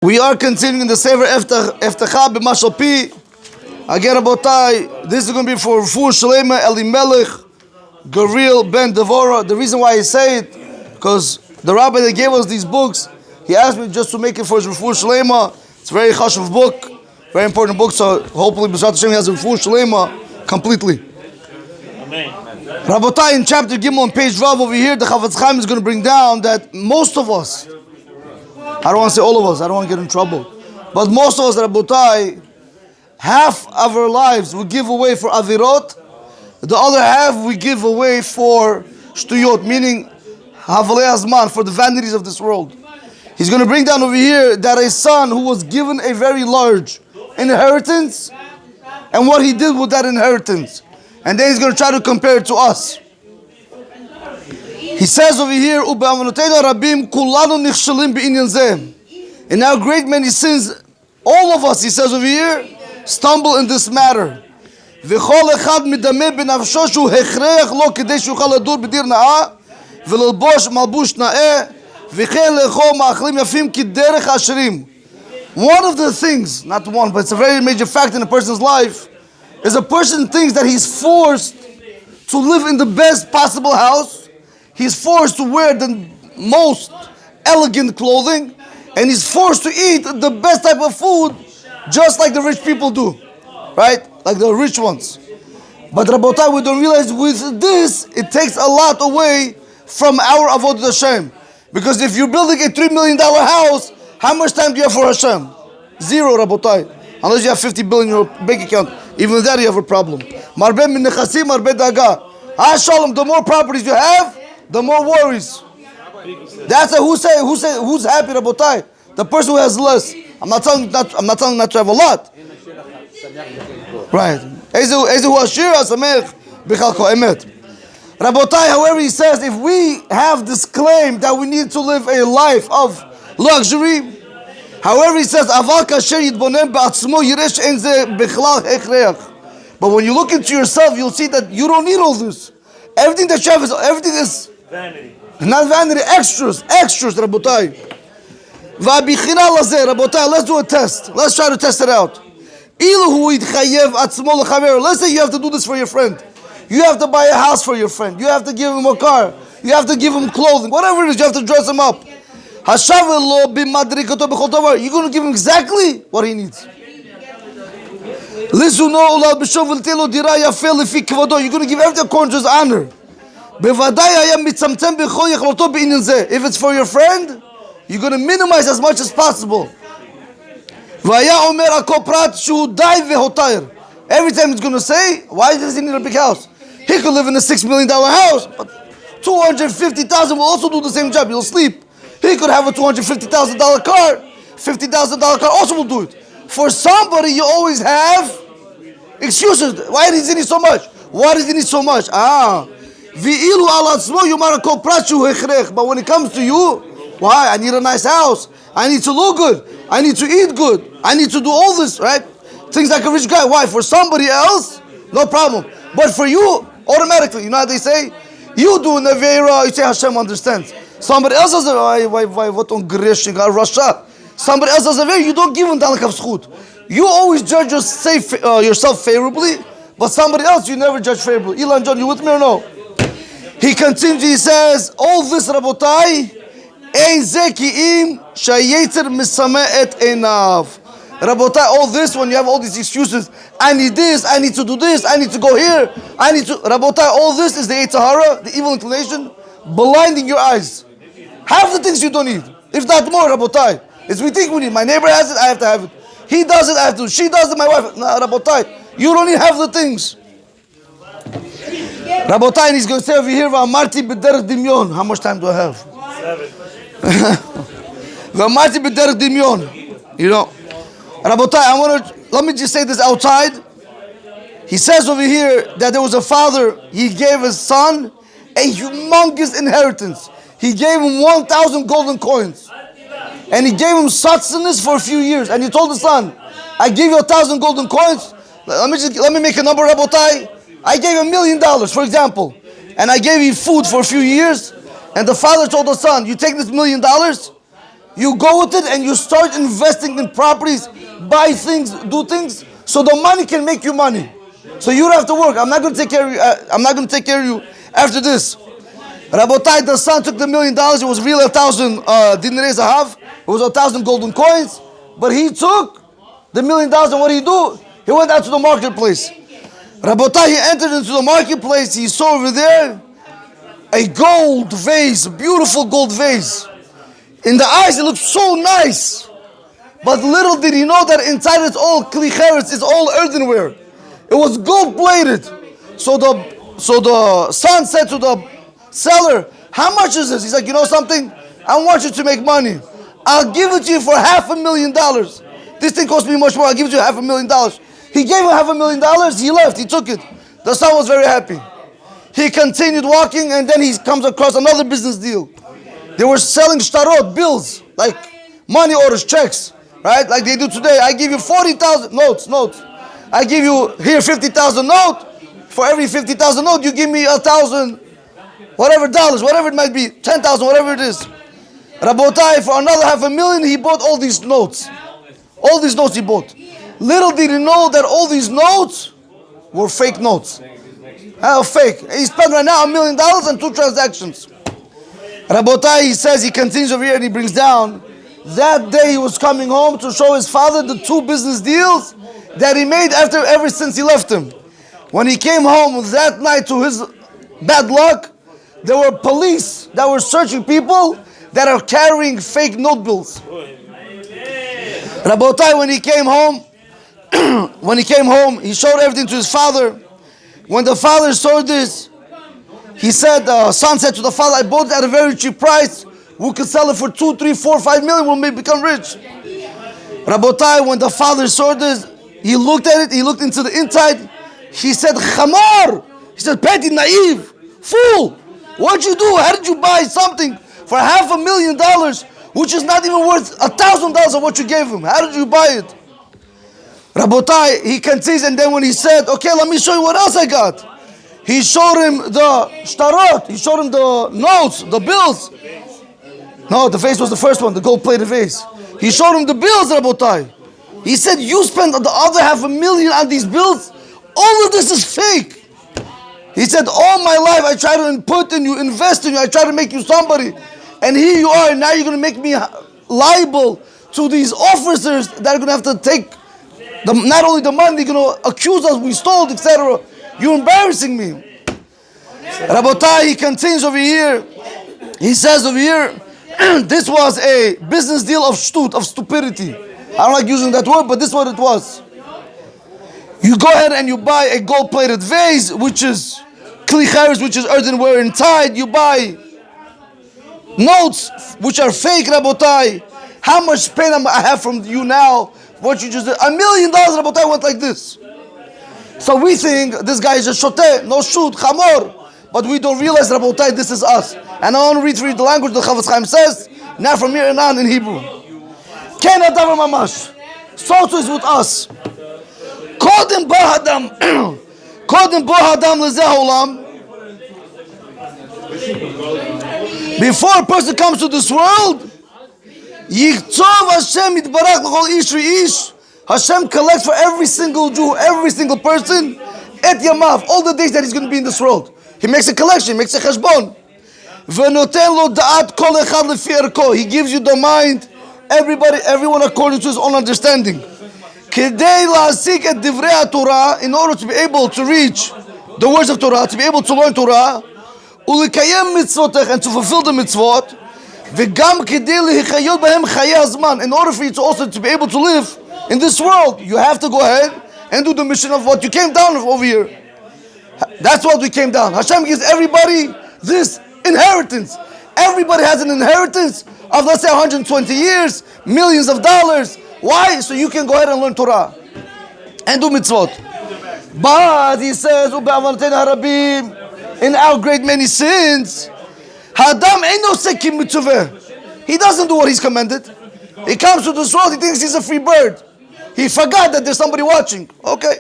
We are continuing the Sefer Eftecha b'Mashal Pi. Again, Rabotai, this is going to be for Refuah Shalema Elimelech Garil Ben Devora. The reason why I say it, because the rabbi that gave us these books, he asked me just to make it for his Refuah Shalema. It's a very chashuv book, very important book, so hopefully B'ezrat Hashem has a Refuah Shalema completely. Amen. Rabotai, in chapter Gimel on page Rav over here, the Rav Chaim is going to bring down that most of us, I don't want to say all of us, I don't want to get in trouble, but most of us, Rabotai, half of our lives we give away for avirot, the other half we give away for shtuyot, meaning havalei hazman, for the vanities of this world. He's going to bring down over here that a son who was given a very large inheritance and what he did with that inheritance. And then he's going to try to compare it to us. He says over here, in our great many sins, all of us, he says over here, stumble in this matter. One of the things, not one, but it's a very major fact in a person's life, is a person thinks that he's forced to live in the best possible house. He's forced to wear the most elegant clothing, and he's forced to eat the best type of food, just like the rich people do, right? Like the rich ones. But Rabotai, we don't realize with this, it takes a lot away from our avodah Hashem. Because if you're building a $3 million house, how much time do you have for Hashem? Zero, Rabotai. Unless you have 50 billion in your bank account. Even there you have a problem. Marbe min nechasim, marbe daga. Shalom, the more properties you have, the more worries. That's who's happy, Rabotai? The person who has less. I'm not telling not to have a lot. Right. Rabotai, however, he says, if we have this claim that we need to live a life of luxury, however, he says, but when you look into yourself, you'll see that you don't need all this. Everything that you have is Vanity. Not vanity, extras, Rabotai. Rabotai, let's do a test. Let's try to test it out. Let's say you have to do this for your friend. You have to buy a house for your friend. You have to give him a car. You have to give him clothing. Whatever it is, you have to dress him up. You're going to give him exactly what he needs. You're going to give everything according to his honor. If it's for your friend, you're going to minimize as much as possible. Every time he's going to say, why does he need a big house? He could live in a $6 million house, but $250,000 will also do the same job. He'll sleep. He could have a $250,000 car. $50,000 car also will do it. For somebody, you always have excuses. Why does he need so much? Why does he need so much? But when it comes to you, why? I need a nice house. I need to look good. I need to eat good. I need to do all this, right? Things like a rich guy. Why? For somebody else, no problem. But for you, automatically, you know how they say? You do Nevera, you say Hashem understands. Somebody else has a Russia. Somebody else has a very, you don't give him dalakav schut. You always judge yourself favorably, but somebody else you never judge favorably. Ilan John, you with me or no? He continues, he says, all this, Rabotai, ein zekiim shayetzer misame et enav. Rabotai, all this, when you have all these excuses, I need this, I need to do this, I need to go here, I need to, Rabotai, all this is the Yetzer Hara, the evil inclination, blinding your eyes. Half the things you don't need, if not more, Rabotai. Is we think we need. My neighbor has it, I have to have it. He does it, I have to. She does it, my wife. Nah, Rabotai, you don't need half the things. Rabotai, and he's going to say over here, V'amarti b'derech dimyon. How much time do I have? 7. V'amarti b'derech dimyon. You know, Rabotai, let me just say this outside. He says over here that there was a father, he gave his son a humongous inheritance. He gave him 1,000 golden coins. And he gave him sustenance for a few years. And he told the son, I gave you 1,000 golden coins. Let me make a number, Rabotai. I gave $1 million, for example. And I gave you food for a few years. And the father told the son, you take this $1 million You go with it and you start investing in properties, buy things, do things, so the money can make you money. So you don't have to work. I'm not going to take care of you. I'm not going to take care of you after this. Rabotai, the son took the $1 million. It was really 1,000 dinarei zahav. It was 1,000 golden coins. But he took the $1 million, and what did he do? He went out to the marketplace. Rabotai, he entered into the marketplace. He saw over there a gold vase, a beautiful gold vase. In the eyes, it looked so nice. But little did he know that inside it's all kli cheretz, it's all earthenware. It was gold plated. So the son said to the seller, how much is this? He's like, you know something? I want you to make money. I'll give it to you for $500,000. This thing cost me much more. I'll give it to you $500,000. He gave him $500,000. He left. He took it. The son was very happy. He continued walking, and then he comes across another business deal. They were selling shtarot, bills, like money orders, checks, right? Like they do today. I give you 40,000 notes. I give you here 50,000 note. For every 50,000 note, you give me 1,000, whatever dollars, whatever it might be, 10,000, whatever it is. Rabotai, for another $500,000, he bought all these notes. All these notes he bought. Little did he know that all these notes were fake notes. How fake? He spent right now $1 million on 2 transactions. Rabotai, he says, he continues over here and he brings down, that day he was coming home to show his father the 2 business deals that he made ever since he left him. When he came home that night, to his bad luck, there were police that were searching people that are carrying fake note bills. Rabotai, when he came home, he showed everything to his father. When the father saw this, he said, son said to the father, I bought it at a very cheap price. We could sell it for 2, 3, 4, 5 million. We'll maybe become rich. Rabotai, when the father saw this, he looked at it. He looked into the inside. He said, Chamor. He said, petty, naive, fool. What'd you do? How did you buy something for $500,000, which is not even worth $1,000 of what you gave him? How did you buy it? Rabotai, he continues, and then when he said, okay, let me show you what else I got. He showed him the shtarot. He showed him the notes, the bills. No, the vase was the first one, the gold-plated vase. He showed him the bills, Rabotai. He said, you spent the other $500,000 on these bills? All of this is fake. He said, all my life I try to put in you, invest in you, I try to make you somebody. And here you are, and now you're going to make me liable to these officers that are going to have to take not only the money, they're going to accuse us, we stole, etc. You're embarrassing me. Rabotai, he continues over here. He says over here, this was a business deal of stupidity. I don't like using that word, but this is what it was. You go ahead and you buy a gold-plated vase, which is kli cheretz, which is earthenware inside. You buy notes, which are fake, Rabotai. How much pain I have from you now? What you just did? $1 million, Rabotai, went like this. So we think this guy is just shoteh, no shoot, chamor. But we don't realize, Rabotai, this is us. And I want to read for you the language that Rav Chaim says, now from here and on in Hebrew. Ken adavar mamash. So too is with us. Kodem bo hadam lezeh olam. Before a person comes to this world, Yichtov Hashem yitbarach l'chol ish v'ish. Hashem collects for every single Jew, every single person, et yamav, all the days that he's going to be in this world. He makes a collection, makes a cheshbon. V'noten lo da'at kol echad lefi erko. He gives you the mind, everyone according to his own understanding. Kedei la'asik et divrei HaTorah, in order to be able to reach the words of Torah, to be able to learn Torah, u'likayem mitzvotech, and to fulfill the mitzvot, v'gam kedei lehechayot b'hem chayei hazman, in order for you to also to be able to live in this world, you have to go ahead and do the mission of what you came down over here. That's what we came down. Hashem gives everybody this inheritance. Everybody has an inheritance of, let's say, 120 years, millions of dollars. Why? So you can go ahead and learn Torah and do mitzvot. But he says, in our great many sins, he doesn't do what he's commanded. He comes to this world, he thinks he's a free bird. He forgot that there's somebody watching. Okay.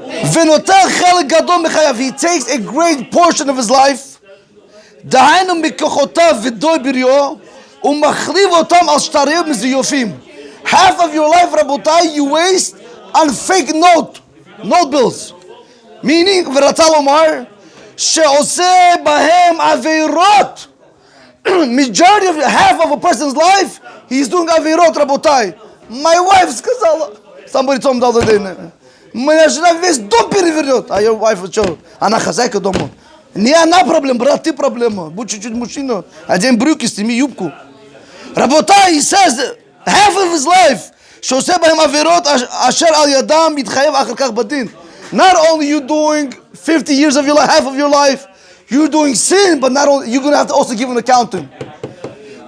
He takes ומחליב אותם על שטריות מזויפים. Half of your life, רבותיי, you waste on fake note bills. Meaning, ורצה לומר, שעושה בהם עבירות. Majority of half of a person's life, he's doing עבירות, רבותיי. My wife's kazala. Somebody told me the other day. Don't be revered. Your wife will show. Она хозяйка дома. Не она проблема, брат, ты проблема. Будь чуть-чуть мужчина. Одень брюки, сними юбку. Работай, he says, half of his life, שעושה בהם עבירות אשר על ידם מתחייב אחר כך בדין. Not only you doing 50 years of your life, half of your life, you're doing sin, but not only, you're going to have to also give an accounting.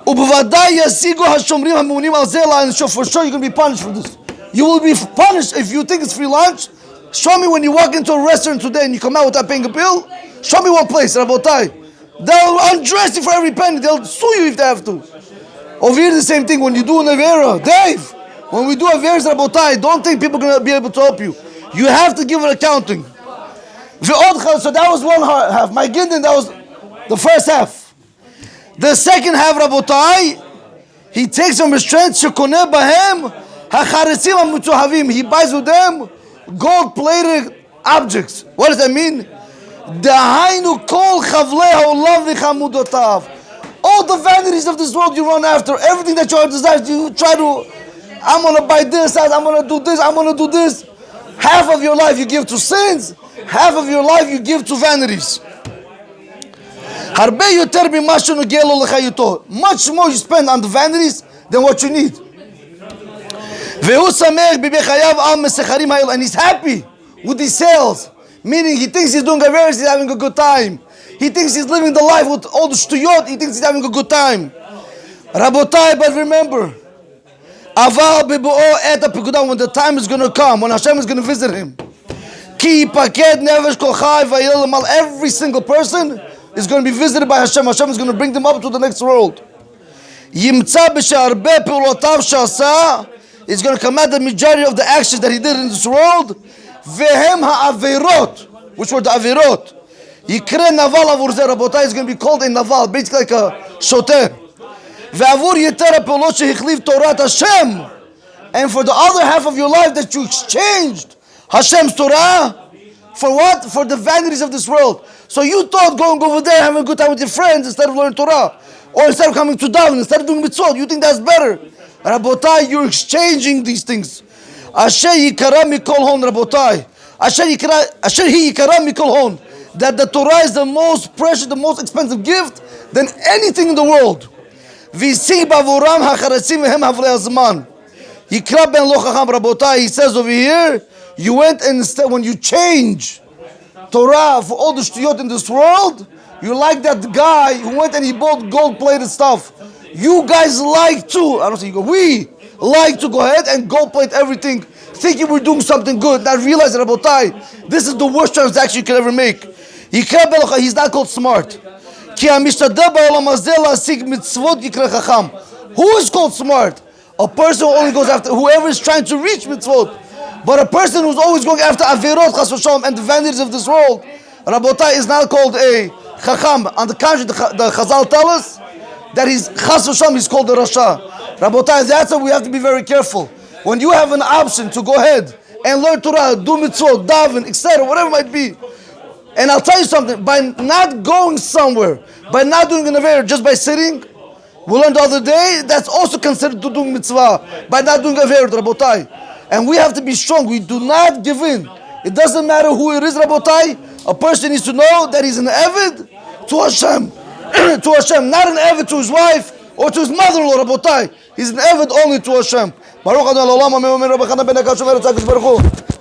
ובוודאי ישיגו השומרים הממונים על זה לאנשו. For sure you're going to be punished for this. You will be punished if you think it's free lunch. Show me when you walk into a restaurant today and you come out without paying a bill. Show me one place, Rabotai. They'll undress you for every penny. They'll sue you if they have to. Over here the same thing when you do an Avera. Dave, when we do Averas, Rabotai, don't think people are going to be able to help you. You have to give an accounting. So that was one half. My Gideon, that was the first half. The second half, Rabotai, he takes from his strength, Shekoneh Bahem, HaCharetzim HaMutzohavim. He buys with them gold-plated objects. What does that mean? Dahainu kol chavlei ha'olam v'chamudotav. All the vanities of this world you run after, everything that your heart desires, you try to, I'm going to buy this, I'm going to do this, I'm going to do this. Half of your life you give to sins, half of your life you give to vanities. Much more you spend on the vanities than what you need. And he's happy with these sales. Meaning he thinks he's doing Averis, he's having a good time. He thinks he's living the life with all the shtuyot, he thinks he's having a good time. Rabotai, but remember, when the time is going to come, when Hashem is going to visit him, every single person is going to be visited by Hashem. Hashem is going to bring them up to the next world. It's going to come out the majority of the actions that he did in this world. Which were the avirot. Yikre naval avur ze, Rabotai, is going to be called a naval, basically like a shoter. Ve'avur yeter ha'polot shehichlif Torat Hashem. And for the other half of your life that you exchanged Hashem's Torah, for what? For the vanities of this world. So you thought going over there, having a good time with your friends instead of learning Torah, or instead of coming to daven, instead of doing mitzvot, you think that's better. Rabotai, you're exchanging these things. Asher yikara mikol hon, Rabotai. Asher hi yikara mikol hon. That the Torah is the most precious, the most expensive gift than anything in the world. V'si bavuram ha'charetzim v'hem havlei hazman. Yikra ben lo chacham, Rabotai, he says over here, you went and instead, when you change Torah for all the shtuyot in this world, you're like that guy who went and he bought gold-plated stuff. You guys like to, I don't say you go, we like to go ahead and gold-plate everything, thinking we're doing something good, not realizing, Rabotai, this is the worst transaction you can ever make. He's not called smart. Who is called smart? A person who only goes after whoever is trying to reach mitzvot. But a person who's always going after avirot, chas v'shalom, and the vanities of this world, Rabotai, is not called a chacham. On the contrary, the Chazal tell us that he's chas v'shalom, he's called a rasha. Rabotai, that's why we have to be very careful. When you have an option to go ahead and learn Torah, do mitzvot, daven, etc., whatever it might be. And I'll tell you something, by not going somewhere, by not doing an aver, just by sitting, we learned the other day, that's also considered to doing mitzvah, by not doing aver, Rabotai. And we have to be strong, we do not give in. It doesn't matter who it is, Rabotai, a person needs to know that he's an Eved to Hashem. To Hashem, not an Eved to his wife or to his mother-in-law, Rabotai. He's an Eved only to Hashem. Baruch Adonai Olam, Amen, Rabbi Chanan ben Igal, Shomer Tzaddik Baruch Hu.